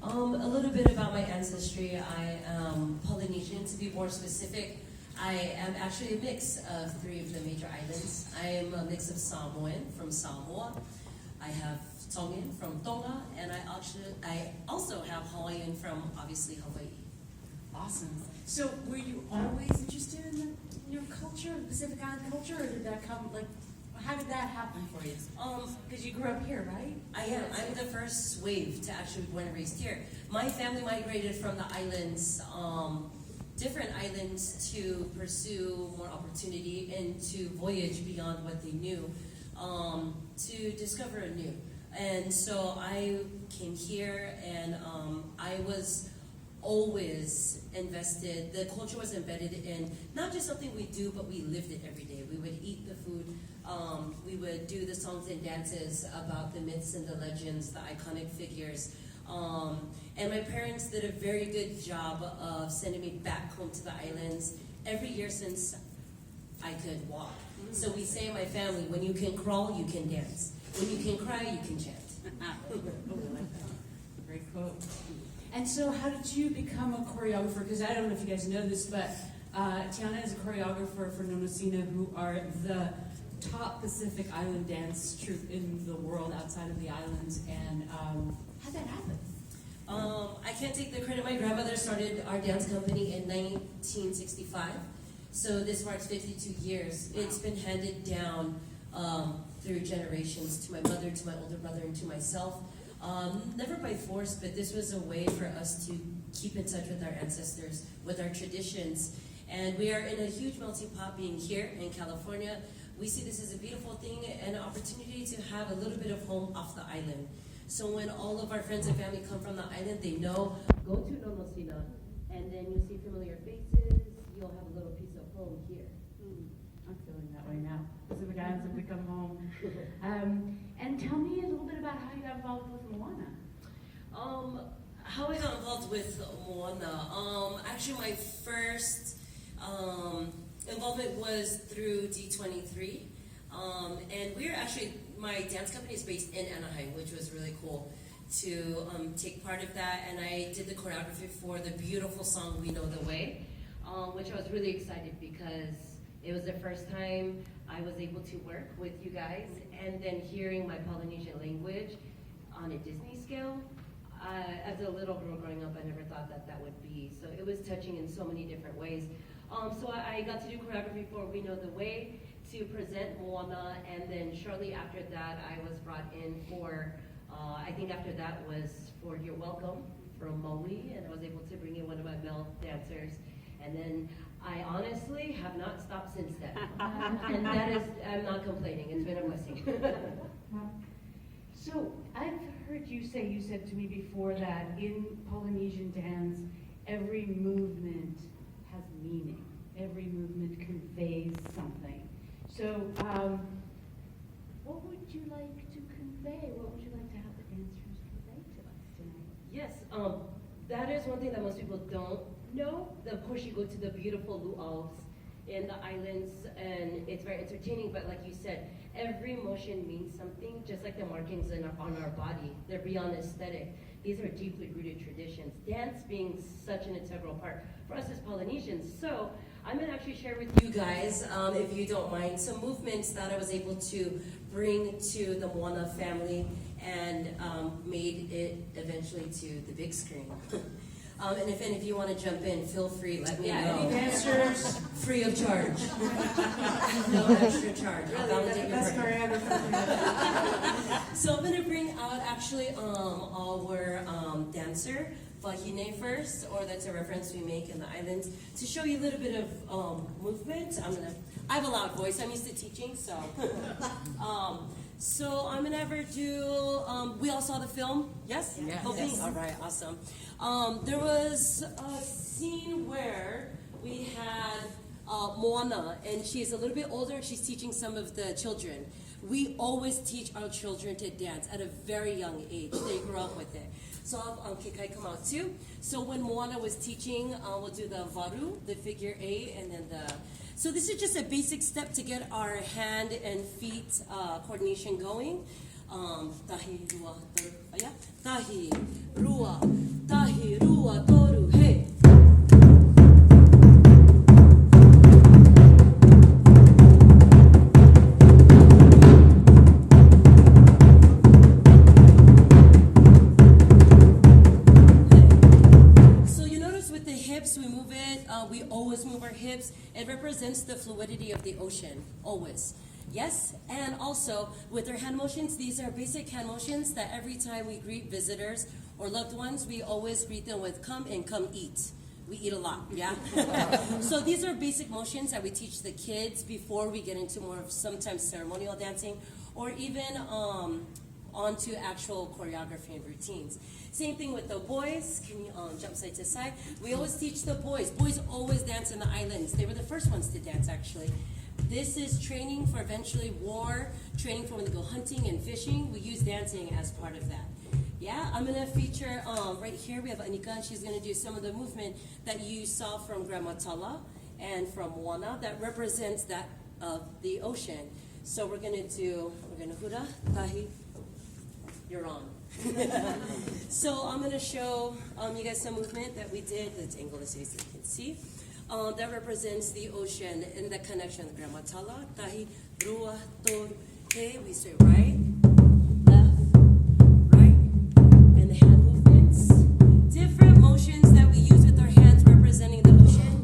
A little bit about my ancestry. I am Polynesian, to be more specific. I am actually a mix of three of the major islands. I am a mix of Samoan from Samoa. I have Tongan from Tonga, and I also have Hawaiian from, obviously, Hawaii. Awesome. So were you always interested in your culture, the Pacific Island culture, or did that come, like, how did that happen for you? Because you grew up here, right? I am. I'm the first wave to actually be born and raised here. My family migrated from the islands, different islands, to pursue more opportunity and to voyage beyond what they knew, to discover anew. And so I came here, and I was always invested. The culture was embedded in not just something we do, but we lived it every day. We would eat the food. We would do the songs and dances about the myths and the legends, the iconic figures. And my parents did a very good job of sending me back home to the islands every year since I could walk. So we say in my family, when you can crawl, you can dance. When you can cry, you can chant. Great quote. And so how did you become a choreographer? Because I don't know if you guys know this, but Tiana is a choreographer for Nonosina, who are the top Pacific Island dance troupe in the world outside of the islands. And how'd that happen? I can't take the credit. My grandmother started our dance company in 1965. So this marks 52 years. Wow. It's been handed down through generations to my mother, to my older brother, and to myself. Never by force, but this was a way for us to keep in touch with our ancestors, with our traditions. And we are in a huge melting pot being here in California. We see this as a beautiful thing and an opportunity to have a little bit of home off the island. So when all of our friends and family come from the island, they know, go to Nonosina, and then you'll see familiar faces, you'll have a little piece of home here. I'm feeling that way now. Pacific Islands have become home. And tell me a little bit about how you got involved with Moana. How I got involved with Moana. Actually, my first involvement was through D23. And we're actually, my dance company is based in Anaheim, which was really cool to take part of that. And I did the choreography for the beautiful song We Know the Way, which I was really excited because it was the first time I was able to work with you guys, and then hearing my Polynesian language on a Disney scale. As a little girl growing up, I never thought that that would be. So it was touching in so many different ways. So I got to do choreography for We Know the Way to present Moana, and then shortly after that, I was brought in for, I think after that was for You're Welcome from Maui, and I was able to bring in one of my male dancers. And then I honestly have not stopped since then. And that is, I'm not complaining, it's been a blessing. So I've heard you say, you said to me before that in Polynesian dance, every movement has meaning. Every movement conveys something. So what would you like to convey? What would you like to have the dancers convey to us tonight? Yes, that is one thing that most people don't know. Of course, you go to the beautiful luau's in the islands, and it's very entertaining, but like you said, every motion means something, just like the markings on our body. They're beyond aesthetic. These are deeply rooted traditions. Dance being such an integral part for us as Polynesians. So I'm going to actually share with you guys, if you don't mind, some movements that I was able to bring to the Moana family and made it eventually to the big screen. And if any of you want to jump in, feel free, let me know. Any dancers? Free of charge. No extra charge. I'll validate your work. So I'm going to bring out actually our dancer, Wahine first, or that's a reference we make in the islands, to show you a little bit of movement. I have a loud voice, I'm used to teaching, so. So I'm gonna have her do, we all saw the film? Yes? Yes. Hoping? Yes. All right, awesome. There was a scene where we had Moana, and she's a little bit older, and she's teaching some of the children. We always teach our children to dance at a very young age. They grew up with it. So I'll Kikai come out too. So when Moana was teaching, we'll do the varu, the figure 8, and then the... So this is just a basic step to get our hand and feet coordination going. Tahi, rua, tahi, rua, represents the fluidity of the ocean, always. Yes, and also with our hand motions, these are basic hand motions that every time we greet visitors or loved ones, we always greet them with come and come eat. We eat a lot, yeah? So these are basic motions that we teach the kids before we get into more of sometimes ceremonial dancing or even onto actual choreography and routines. Same thing with the boys. Can you jump side to side? We always teach the boys. Boys always dance in the islands. They were the first ones to dance, actually. This is training for eventually war, training for when they go hunting and fishing. We use dancing as part of that. Yeah, I'm gonna feature right here. We have Anika, and she's gonna do some of the movement that you saw from Grandma Tala and from Moana that represents that of the ocean. So we're gonna hura, tahi, you're on. So I'm gonna show you guys some movement that we did. Let's angle this so you can see. That represents the ocean and the connection with Grandma Tala, tahi, rua, toru, he. We say right, left, right, and the hand movements. Different motions that we use with our hands representing the ocean.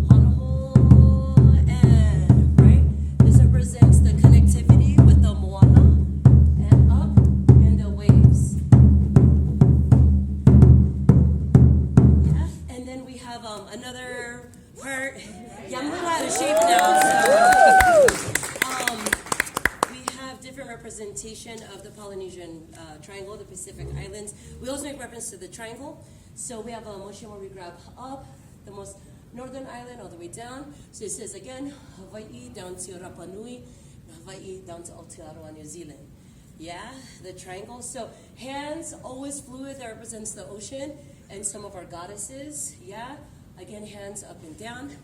Hanaho and right. This represents the connectivity with the Moana and up and the waves. Yeah, and then we have another part. Yeah, I'm a little out of shape now. So, we have different representation of the Polynesian triangle, the Pacific Islands. We also make reference to the triangle. So we have a motion where we grab up the most northern island all the way down. So it says again, Hawaii down to Rapa Nui, Hawaii down to Aotearoa, New Zealand. Yeah, the triangle. So hands, always fluid, that represents the ocean and some of our goddesses. Yeah, again, hands up and down,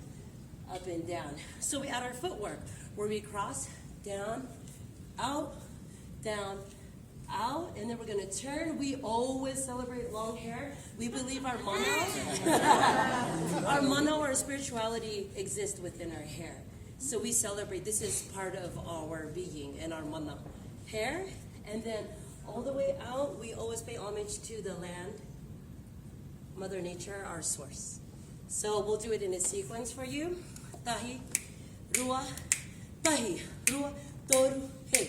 up and down. So we add our footwork where we cross, down, out, and then we're gonna turn. We always celebrate long hair. We believe our mana, our spirituality exists within our hair. So we celebrate, this is part of our being and our mana. Hair, and then all the way out, we always pay homage to the land, Mother Nature, our source. So we'll do it in a sequence for you. Tahi, rua, toru, he.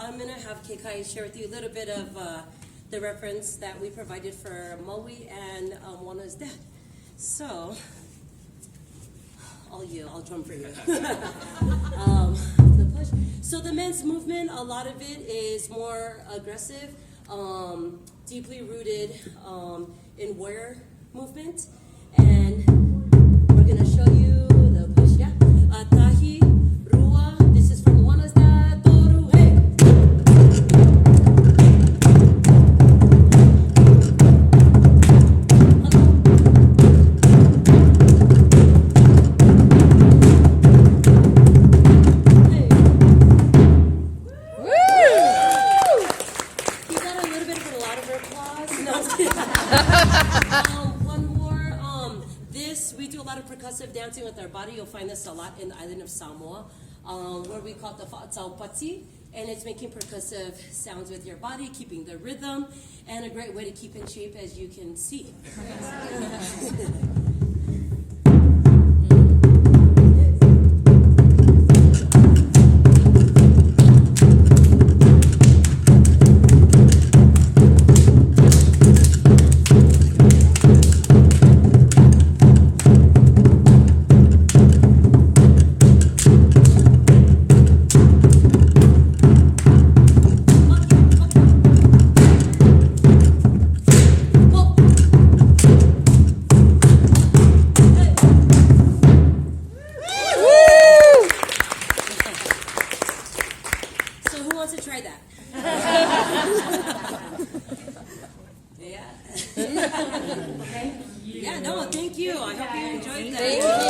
I'm going to have Kekai share with you a little bit of the reference that we provided for Maui and Moana's dad. So, I'll drum for you. The push. So the men's movement, a lot of it is more aggressive, deeply rooted in warrior movement. And we're going to show you the push, yeah? Tahi, rua, this is from Moana's dad, toru, hey. Dancing with our body, you'll find this a lot in the island of Samoa, where we call it the fa'atau pati, and it's making percussive sounds with your body, keeping the rhythm, and a great way to keep in shape, as you can see. Thank you. I hope you enjoyed that.